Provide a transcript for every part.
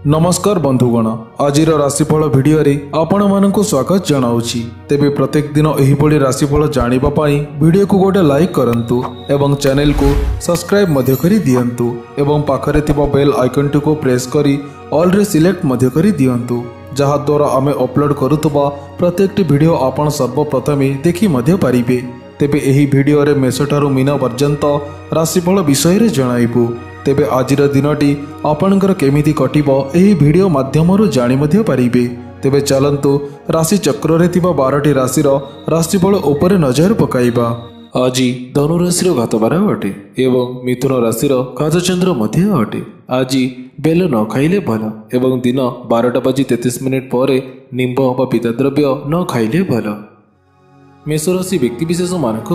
नमस्कार बंधुगण, आज राशिफल भिडियो आपण मानक स्वागत जनाऊँगी। तेबे प्रत्येक दिन एहिभଳି राशिफल जानिबा पाई वीडियो को गोटे लाइक करंतु एवं चैनल को सब्सक्राइब मध्य करी दियंतु एवं पाखरे थिबा बेल आइकन को प्रेस करी ऑल रे सिलेक्ट मध्य करी दियंतु, जहा द्वारा आमे अपलोड करुतबा प्रत्येक वीडियो आपण सर्वप्रथमे देखि मध्य पारिबे। तेबे एही भिडियो रे मेषठारु मीन पर्यंत राशिफल विषय रे जणाइबु। तेबे आजिर दिनटी आपणकर केमिति कटिबो एही भिडियो माध्यमरु जानि मध्य पारिबे। तेबे चलंतु राशि चक्र रे थिबा 12टी राशिर राशिफल उपरे नजर पकाइबा। आज धनु राशिर घातबार अटे एवं मिथुन राशिर घातचंद्र मध्य अटे। आज बेल न खाइले भल एवं दिन 12:33 पर निंब व पिताद्रव्य न खाइले भल। मेष राशि व्यक्तिविशेष मानक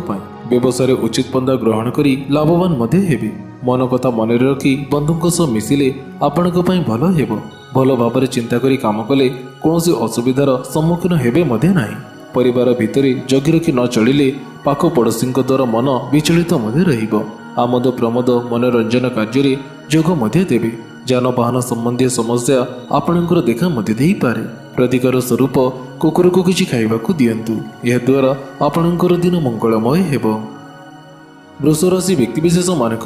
व्यवसाय उचित पंदा ग्रहण करी लाभवान मध्य हेबे। मन कथा मन रखी बंधुों सह मिसिले आपण भल हेब। भल भाव चिंता करी काम कले कौन असुविधार सम्मुखीन हेबे मध्य नाही। परिवार भितर जगी रखी न चलिले पाख पड़ोशी द्वारा मन विचलित मध्य रहिबो। आमोद प्रमोद मनोरंजन कार्य जोग मध्य देवे। जानवाहन संबंधी समस्या आपणकर देखा मध्य देई पारे। प्रतिकार स्वरूप कुकुर को किछि खाइबाकू दियंतु, यह द्वारा आपणकर दिन मंगलमय हेबो। वृष राशि व्यक्तिविशेष मानक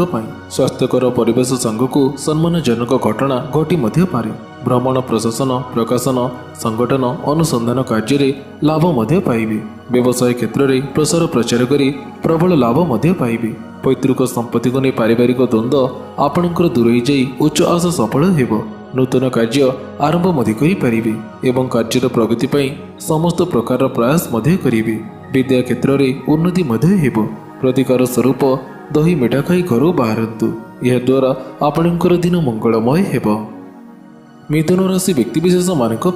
स्वास्थ्यकर परिवेश सांगक सम्मानजनक घटना घटी मध्य पारे। भ्रमण प्रशासन प्रकाशन संगठन अनुसंधान कार्य लाभ मध्य पाइबे। व्यवसाय क्षेत्र में प्रसार प्रचार करी प्रबल लाभ मध्य पाइबे। पैतृक संपत्ति को नहीं पारिवारिक द्वंद्व आपणकर दूरेई जाई उच्च आशा सफल हेबो। नूतन कार्य आरंभ मध्य करि पारिबे एवं कार्यर प्रगति पई समस्त प्रकार प्रयास मध्य करिबे। विद्या क्षेत्र में उन्नति मध्य हेबो। प्रतिकार स्वरूप दही मिठा खाई घर बाहरतु, यह द्वारा आपणकर दिन मंगलमय हेबो। मिथुन राशि व्यक्तिविशेष मानक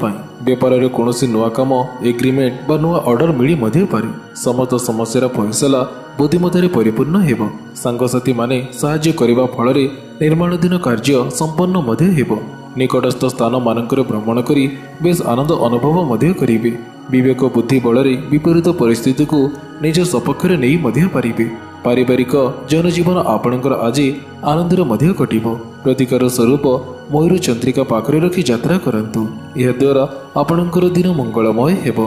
व्यापार में कौन नुआ काम एग्रीमेंट बा नुआ ऑर्डर मिली मध्य पारे। समस्त समस्यार फैसला बुद्धिमत्तारे परिपूर्ण हेबो। सांगसाथी माने साहाय्य करिबा फल निर्माणाधीन कार्य संपन्न मध्य हेबो। निकटस्थ स्थान मानकर भ्रमण करी बेस आनंद अनुभव मध्य करिबे। विवेक बुद्धि बल विपरीत परिस्थिति को निज सपक्ष नहीं मध्य पारिबे। पारिवारिक जनजीवन आपणकर आज आनंदर मध्य कटिबो। प्रतिकार स्वरूप मयूर चंद्रिका पाखरे रखी यात्रा करंतु, यह द्वारा आपणकर दिन मंगलमय हेबो।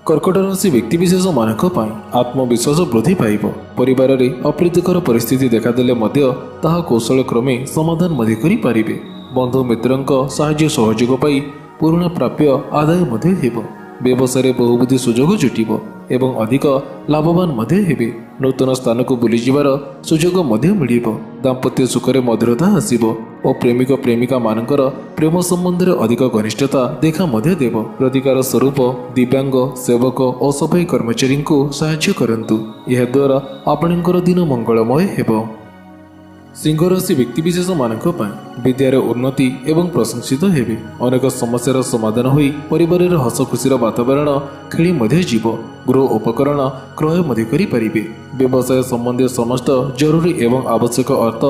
कर्कट राशि व्यक्तिविशेष मानक आत्मविश्वास वृद्धि पाइब। परिवार में अप्रीतिकर परिस्थिति देखादेले मध्य ताहा कौशल क्रमे समाधान मध्य करि पारिबे। बंधु मित्रंक साहाय्य सहयोग पाई पुराणा प्राप्य आदाय मध्य हेबो। व्यवसाय बहुबुद्धि सुजोग जुटिबो एवं अधिक लाभवान मध्य हेबे। नूतन स्थान को बुली जिबार सुजोग मध्य मिलिबो। दाम्पत्य सुखरे मधुरता आसिबो और प्रेमिक प्रेमिका मानकर प्रेम संबंध में अधिक घनिष्ठता देखा मध्य देव। प्रतिकार स्वरूप दिव्यांग सेवक और सफाई कर्मचारी को साहाय्य करंतु, यह द्वारा आपणकर दिन मंगलमय हेबो। सिंह राशि व्यक्तिविशेष मानक विद्यार उन्नति एवं प्रशंसित हेबे। अनेक समस्यार समाधान होई परिवार हस खुशीर वातावरण खेली मध्य जीव। गृह उपकरण क्रय मध्य करि पारिबे। व्यवसाय संबंधी समस्त जरूरी एवं आवश्यक अर्थ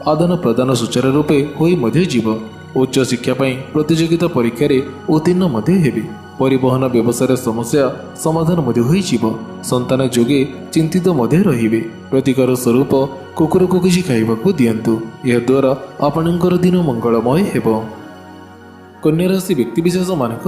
आदान प्रदान सुचारू रूपे होई मध्य जीव। उच्च शिक्षा पाई प्रतियोगिता परीक्षा रे उत्तीर्ण मध्य हेबे। परिवहन व्यवसाय समस्या समाधान मध्य होई जीव। संतान जोगे चिंतित मध्य रहिबे। प्रतिकार स्वरूप कुकुर को किछि खाइबाकू दियंतु, यह द्वारा आपणकर दिन मंगलमय हेबो। कन्या राशि व्यक्तिविशेष मानक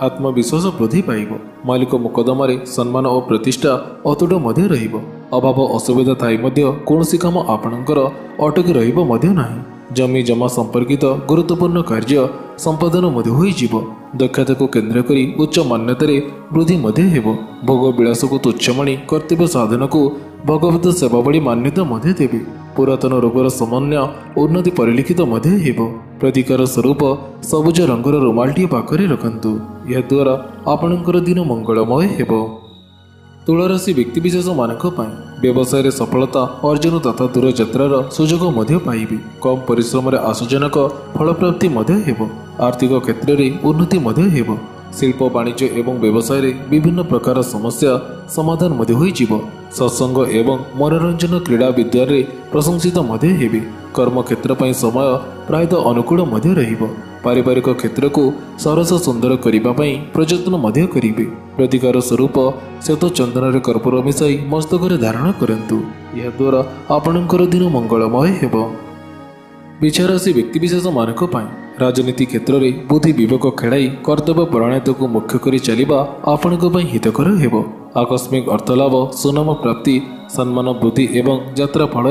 आत्मविश्वास वृद्धि पाइब। मालिक मुकदमारे सम्मान और प्रतिष्ठा अतुट मध्य रहिबो। अभाव असुविधा थाई मध्य कौनसी काम आपणकर अटकी रहिबो मध्य नाही। जमी जमा संपर्कित गुरुत्वपूर्ण कार्य संपादन मध्य होई जीव। दक्षता को केंद्र करी उच्च मान्यतारे वृद्धि मध्य हेबो। भोग विलास को तुच्छ मानी कर्तव्य साधन को भगवत सेवा बड़ी मान्यता मध्य देवे। पुरातन रोगर सामान्य उन्नति परिलिखित मध्य हेबो। प्रतिकार स्वरूप सबुज रंगर रुमालटी पाखरे रखंतु, यह द्वारा आपणकर दिन मंगलमय हेबो। तुला राशि व्यक्तिविशेष मानक व्यवसाय सफलता अर्जन तथा दूर यात्रार सुजोग मध्य पाइबे। कम परिश्रम आशाजनक फलप्राप्ति मध्य हेबो। आर्थिक क्षेत्र में उन्नति मध्य हेबो। शिल्प वाणिज्य एवं व्यवसाय विभिन्न प्रकार समस्या समाधान मध्य होई जीव। सत्संग एवं मनोरंजन क्रीड़ा विद्या प्रशंसित मध्य हेबे। कर्म क्षेत्र पर समय प्रायतः अनुकूल मध्य रहिबो। पारिवारिक क्षेत्र को सरस सुंदर करने प्रयत्न मध्य करिबे। प्रतिकार स्वरूप श्वेत चंदन कर्पूर मिसाई मस्तक धारण करंतु, यह द्वारा आपणकर दिन मंगलमय हेबो। बिछा राशि व्यक्तिविशेष मानक राजनीति क्षेत्र में बुद्धि विवेक खेलाई कर्तव्य परायणता को मुख्य कर चलवा आपण हितकर हेब। आकस्मिक अर्थलाभ सुनाम प्राप्ति सम्मान वृद्धि एवं यात्रा फल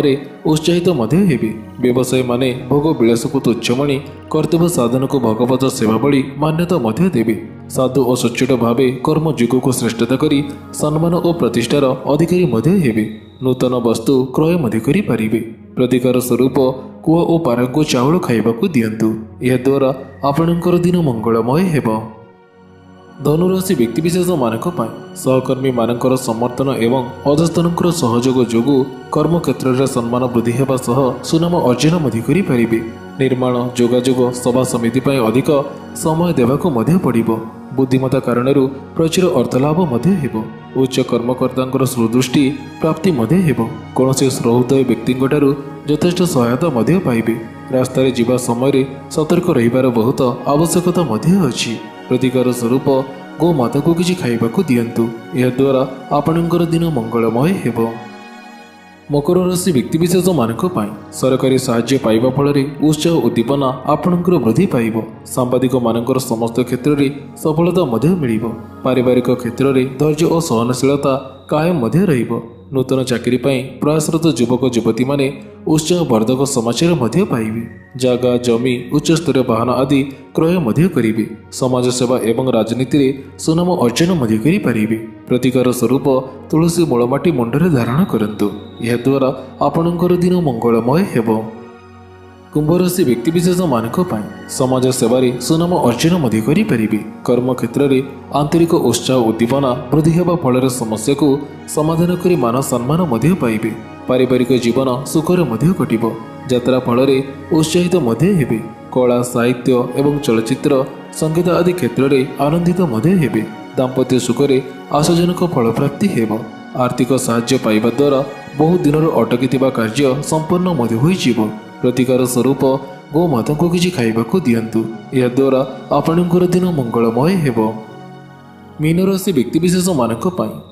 उत्साहित हेबे। व्यवसायी माने भोग विलास को तुच्छ मानी कर्तव्य साधन को भगवत सेवा भली मान्यता देवे। साधु और सच्चोट भाव कर्म युग को श्रेष्ठता करी सम्मान और प्रतिष्ठार अधिकारी हेबे। नूतन वस्तु क्रय करें। प्रतिकार स्वरूप कुआ और पारा को चाउल खाइबाकू दियंतु। यह द्वारा आपणकर दिन मंगलमय हेब। धनुराशि व्यक्तिविशेष मानक सहकर्मी मानकर समर्थन एवं अधस्तनकर सहयोग जोगु कर्म क्षेत्र में सम्मान वृद्धि हेबा सह सुनाम अर्जन करें। निर्माण जोगाजोग सभा समिति पर अधिक समय देवाको पड़िबो। बुद्धिमता कारण प्रचुर अर्थलाभ हेब। उच्च कर्मकर्ता सुदृष्टि प्राप्ति हेब। कौन सहृदय व्यक्ति यथेष्ट सहायता पाइबे। रास्तार जीवा समय सतर्क रहिबार बहुत आवश्यकता अछि। प्रतिकार स्वरूप गोमाता को किसी खाइबाकू दियंतु। यह द्वारा आपणकर दिन मंगलमय हेब। मकर राशि व्यक्तिविशेष मानक सरकारी साहाय्य पाइबा फल उत्साह उद्दीपना आपणकर वृद्धि पाइब। सांबादिक मानकर समस्त क्षेत्र में सफलता मिल। पारिवारिक क्षेत्र में धैर्य और सहनशीलता कायम रहिब। नूतन चाकरी प्रयासरत युवक युवती माने उत्साह वर्धक समाचार पाइबे। जगह जमी उच्चस्तरीय वाहन आदि क्रय करेंगे। समाज सेवा एवं राजनीति में सुनाम अर्जन करें। प्रतिकार स्वरूप तुलसी मूलमाटी मुंडरे धारण करंतु। यह द्वारा आपणकर दिन मंगलमय हेब। कुंभ राशि व्यक्तिविशेष मानक समाज सेवार सुनाम अर्जन करें। कर्म क्षेत्र में आंतरिक उत्साह उद्दीपना वृद्धि हेबा फल समस्या को समाधान कर मान सम्मान पाइबे। पारिवारिक जीवन सुखर कटिब। यात्रा फल उत्साहित हेबे। कला साहित्य एवं चलचित्र संगीत आदि क्षेत्र में आनंदित हेबे। दाम्पत्य सुखरे आशाजनक फल प्राप्ति हेब। आर्थिक साहाय्य पाइबा द्वारा बहु दिन अटकी कार्य संपन्न हो। प्रतिकार स्वरूप गोमाता को किसी खाइबाकू दियंतु। यह द्वारा आपणकर दिन मंगलमय हेब। मीन राशि व्यक्तिविशेष मानक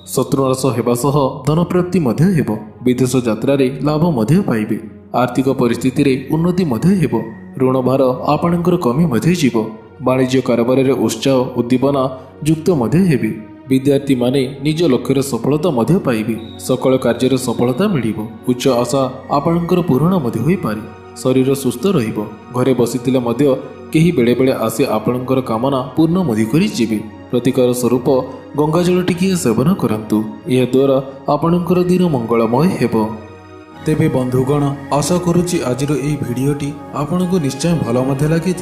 शत्रुनाश हेबा सह धन प्राप्ति हेब। विदेश यात्रा लाभ पाइबे। आर्थिक परिस्थिति रे उन्नति हेब। ऋण भार आपणकर कमी जीव। वाणिज्य कारोबार रे उत्साह उद्दीपना युक्त हेबे। विद्यार्थी माने निज लक्ष्य सफलता पाइबे। सकल कार्य सफलता मिलिबो। उच्च आशा आपणकर पूर्ण होई पारे। शरीर सुस्थ रहिबो। घरे बसितिले मध्य केही बेले बेले आसी आपणकर कामना पूर्ण करिजिबे। प्रतिकार स्वरूप गंगाजल टिकिए सेवन करंतु। यह द्वारा आपणकर दिन मंगलमय हेब। तेबे बंधुगण आशा करुच्ची आजिर एई भिडियोटी आपनको निश्चय भल लगी।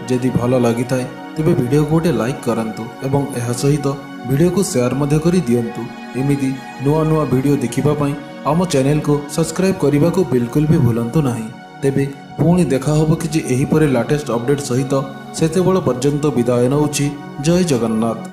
जदि भल लगी थाए तेबे वीडियो को गोटे लाइक करंतु एवं एहा सहित वीडियो को शेयर करि दियंतु। एमिति नुआ नुआ वीडियो देखिबा पई आम चैनल को सब्सक्राइब करने को बिल्कुल भी भूलंतु नहीं। तेबे पुणी देखा होबो कि एही परे लेटेस्ट अपडेट सहित सेतेबेଳ पर्यंत विदाय नउछि। जय जगन्नाथ।